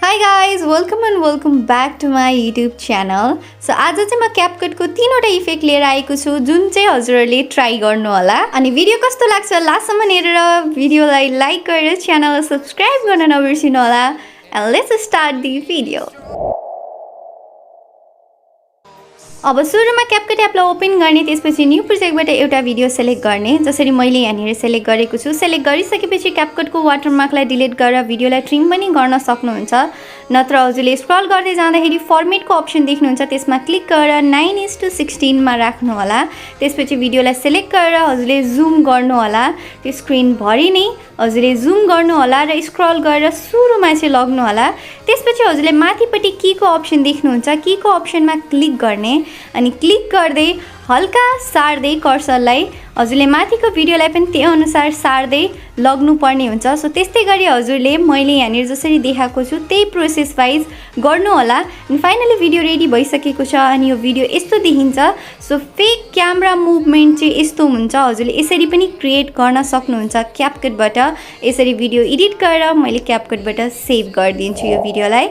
Hi guys, welcome back to my YouTube channel. So आज चाहिँ म Capcut को तीनवटा इफेक्ट लिएर आएको छु जुन चाहिँ हजुरहरूले ट्राई गर्नु होला अनि भिडियो कस्तो लाग्छ लास्टसम्म हेरेर भिडियोलाई लाइक गरेर च्यानललाई सब्स्क्राइब गर्न नबिर्सिनु होला. And let's start the video. अब सुरुमा Capcut एपलाई ओपन गर्ने त्यसपछि न्यू प्रोजेक्टबाट एउटा भिडियो सेलेक्ट गर्ने जसरी मैले यहाँनिर सेलेक्ट गरेको छु. सेलेक्ट गरिसकेपछि Capcut को वाटरमार्कलाई डिलिट गरेर भिडियोलाई ट्रिम पनि गर्न सक्नुहुन्छ. नत्र हजुरले स्क्रल गर्दै जाँदाखेरि फर्मेटको अप्सन देख्नुहुन्छ त्यसमा क्लिक गरेर 9:16 मा राख्नु होला. त्यसपछि भिडियोलाई सेलेक्ट गरेर हजुरले जुम गर्नु होला. त्यो स्क्रिन भरि नै हजुरले जुम गर्नु होला र स्क्रल गरेर सुरुमा चाहिँ लग्नु होला. त्यसपछि हजुरले माथिपट्टि कीको अप्सन देख्नुहुन्छ. कीको अप्सनमा क्लिक गर्ने अनि क्लिक गर्दै हल्का सार्दै कर्सरलाई हजुरले माथिको भिडियोलाई पनि त्यही अनुसार सार्दै लग्नु पर्ने हुन्छ. सो त्यस्तै गरी हजुरले मैले यहाँनिर जसरी देखाएको छु त्यही प्रोसेस वाइज गर्नु होला. अनि फाइनली भिडियो रेडी भइसकेको छ अनि यो भिडियो यस्तो देखिन्छ. सो फेक क्यामेरा मुभमेन्ट चाहिँ यस्तो हुन्छ. हजुरले यसरी पनि क्रिएट गर्न सक्नुहुन्छ क्यापकटबाट. यसरी भिडियो एडिट गरेर मैले क्यापकटबाट सेभ गरिदिन्छु यो भिडियोलाई.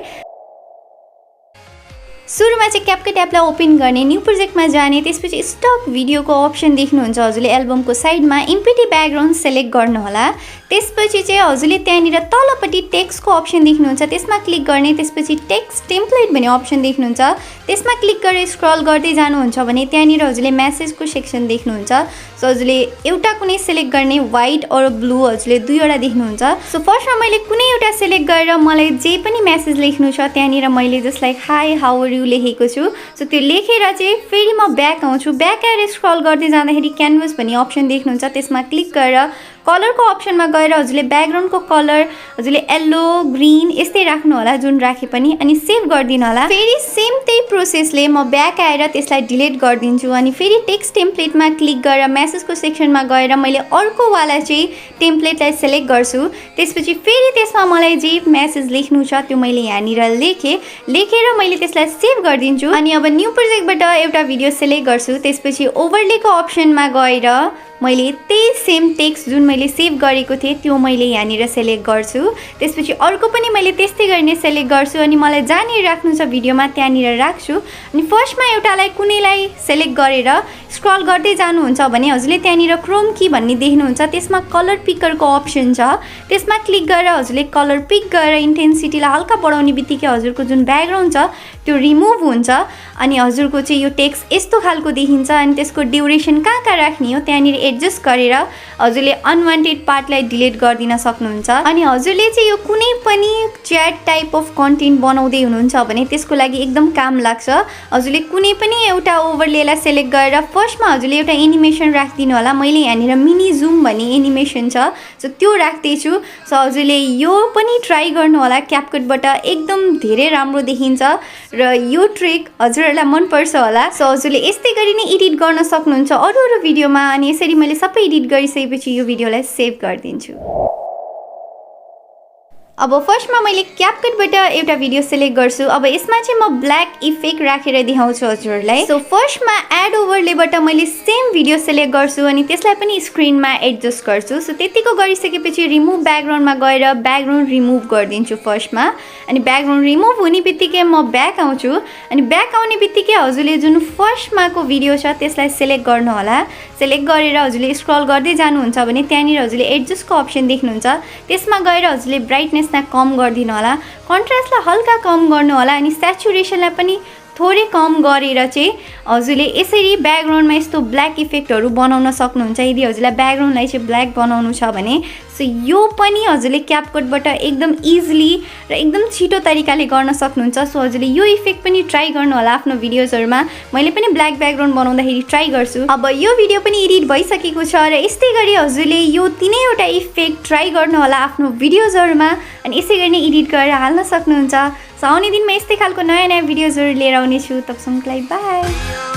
सुरुमा चाहिँ Capcut एपलाई ओपन गर्ने न्यू प्रोजेक्टमा जाने त्यसपछि स्टक भिडियोको अप्सन देख्नुहुन्छ. हजुरले एल्बमको साइडमा एम्प्टी ब्याकग्राउन्ड सेलेक्ट गर्नु होला. त्यसपछि चाहिँ हजुरले त्यहाँनिर तलपट्टि टेक्स्टको अप्सन देख्नुहुन्छ त्यसमा क्लिक गर्ने. त्यसपछि टेक्स्ट टेम्प्लेट भन्ने अप्सन देख्नुहुन्छ त्यसमा क्लिक गरेर स्क्रल गर्दै जानुहुन्छ भने त्यहाँनिर हजुरले मेसेजको सेक्सन देख्नुहुन्छ. सो हजुरले एउटा कुनै सेलेक्ट गर्ने व्हाइट अर ब्लू हजुरले दुईवटा देख्नुहुन्छ. सो फर्स्टमा मैले कुनै एउटा सेलेक्ट गरेर मलाई जे पनि मेसेज लेख्नु छ त्यहाँनिर मैले just like hi how are you लेखेको छु. सो त्यो लेखेर चाहिँ फेरि म ब्याक आउँछु. ब्याक आएर स्क्रल गर्दै जाँदाखेरि क्यानभस भन्ने अप्सन देख्नुहुन्छ त्यसमा क्लिक गरेर कलरको अप्सनमा गएर हजुरले ब्याकग्राउन्डको कलर हजुरले येल्लो ग्रीन यस्तै राख्नु होला जुन राखे पनि अनि सेभ गरिदिनु होला. फेरि सेम त्यही प्रोसेसले म ब्याक आएर त्यसलाई डिलिट गरिदिन्छु अनि फेरि टेक्स्ट टेम्प्लेटमा क्लिक गरेर मेसेजको सेक्सनमा गएर मैले अर्को वाला चाहिँ टेम्प्लेटलाई सेलेक्ट गर्छु. त्यसपछि फेरि त्यसमा मलाई जे मेसेज लेख्नु छ त्यो मैले यहाँनिर लेखेर मैले त्यसलाई सेभ गरिदिन्छु. अनि अब न्यू प्रोजेक्टबाट एउटा भिडियो सेलेक्ट गर्छु. त्यसपछि ओभरलेको अप्सनमा गएर मैले त्यही सेम टेक्स्ट जुन मैले सेभ गरेको थिएँ त्यो मैले यहाँनिर सेलेक्ट गर्छु. त्यसपछि अर्को पनि मैले त्यस्तै गर्ने सेलेक्ट गर्छु अनि मलाई जहाँनिर राख्नु छ भिडियोमा त्यहाँनिर राख्छु. अनि फर्स्टमा एउटालाई कुनैलाई सेलेक्ट गरेर स्क्रल गर्दै जानुहुन्छ भने हजुरले त्यहाँनिर क्रोम की भन्ने देख्नुहुन्छ त्यसमा कलर पिकरको अप्सन छ त्यसमा क्लिक गरेर हजुरले कलर पिक गरेर इन्टेन्सिटीलाई हल्का बढाउने बित्तिकै हजुरको जुन ब्याकग्राउन्ड छ त्यो रिमुभ हुन्छ अनि हजुरको चाहिँ यो टेक्स्ट यस्तो खालको देखिन्छ. अनि त्यसको ड्युरेसन कहाँ राख्ने हो त्यहाँनिर एडजस्ट गरेर हजुरले अनवान्टेड पार्टलाई डिलिट गरिदिन सक्नुहुन्छ. अनि हजुरले चाहिँ यो कुनै पनि च्याट टाइप अफ कन्टेन्ट बनाउँदै हुनुहुन्छ भने त्यसको लागि एकदम काम लाग्छ. हजुरले कुनै पनि एउटा ओभरलेलाई सेलेक्ट गरेर फर्स्टमा हजुरले एउटा एनिमेसन राखिदिनु होला. मैले यहाँनिर मिनी जुम भन्ने एनिमेसन छ सो त्यो राख्दैछु. सो हजुरले यो पनि ट्राई गर्नु होला क्यापकटबाट एकदम धेरै राम्रो देखिन्छ र यो ट्रिक हजुरहरूलाई मनपर्छ होला. सो हजुरले यस्तै गरी नै एडिट गर्न सक्नुहुन्छ अरू भिडियोमा. अनि यसरी मैले सबै एडिट गरिसकेपछि यो भिडियोलाई सेभ गरिदिन्छु. अब फर्स्टमा मैले क्यापकटबाट एउटा भिडियो सेलेक्ट गर्छु. अब यसमा चाहिँ म ब्ल्याक इफेक्ट राखेर देखाउँछु हजुरहरूलाई. सो फर्स्टमा एड ओभरलेबाट मैले सेम भिडियो सेलेक्ट गर्छु अनि त्यसलाई पनि स्क्रिनमा एडजस्ट गर्छु. सो त्यतिको गरिसकेपछि रिमुभ ब्याकग्राउन्डमा गएर ब्याकग्राउन्ड रिमुभ गरिदिन्छु फर्स्टमा. अनि ब्याकग्राउन्ड रिमुभ हुने बित्तिकै म ब्याक आउँछु अनि ब्याक आउने बित्तिकै हजुरले जुन फर्स्टमाको भिडियो छ त्यसलाई सेलेक्ट गर्नु होला. सेलेक्ट गरेर हजुरले स्क्रल गर्दै जानुहुन्छ भने त्यहाँनिर हजुरले एडजस्टको अप्सन देख्नुहुन्छ त्यसमा गएर हजुरले ब्राइटनेस कम गरिदिनु होला. कन्ट्रास्टलाई हल्का कम गर्नु होला अनि स्याचुरेसनलाई पनि थोरै कम गरेर चाहिँ हजुरले यसरी ब्याकग्राउन्डमा यस्तो ब्ल्याक इफेक्टहरू बनाउन सक्नुहुन्छ यदि हजुरलाई ब्याकग्राउन्डलाई चाहिँ ब्ल्याक बनाउनु छ भने. सो यो पनि हजुरले क्यापकटबाट एकदम इजिली र एकदम छिटो तरिकाले गर्न सक्नुहुन्छ. सो हजुरले यो इफेक्ट पनि ट्राई गर्नु होला आफ्नो भिडियोजहरूमा. मैले पनि ब्ल्याक ब्याकग्राउन्ड बनाउँदाखेरि ट्राई गर्छु. अब यो भिडियो पनि एडिट भइसकेको छ र यस्तै गरी हजुरले यो तीनैवटा इफेक्ट ट्राई गर्नु होला आफ्नो भिडियोजहरूमा अनि यसै गरी नै एडिट गरेर हाल्न सक्नुहुन्छ. सो आउने दिनमा यस्तै खालको नयाँ भिडियोजहरू लिएर आउनेछु. तबसम्मको लागि बाई.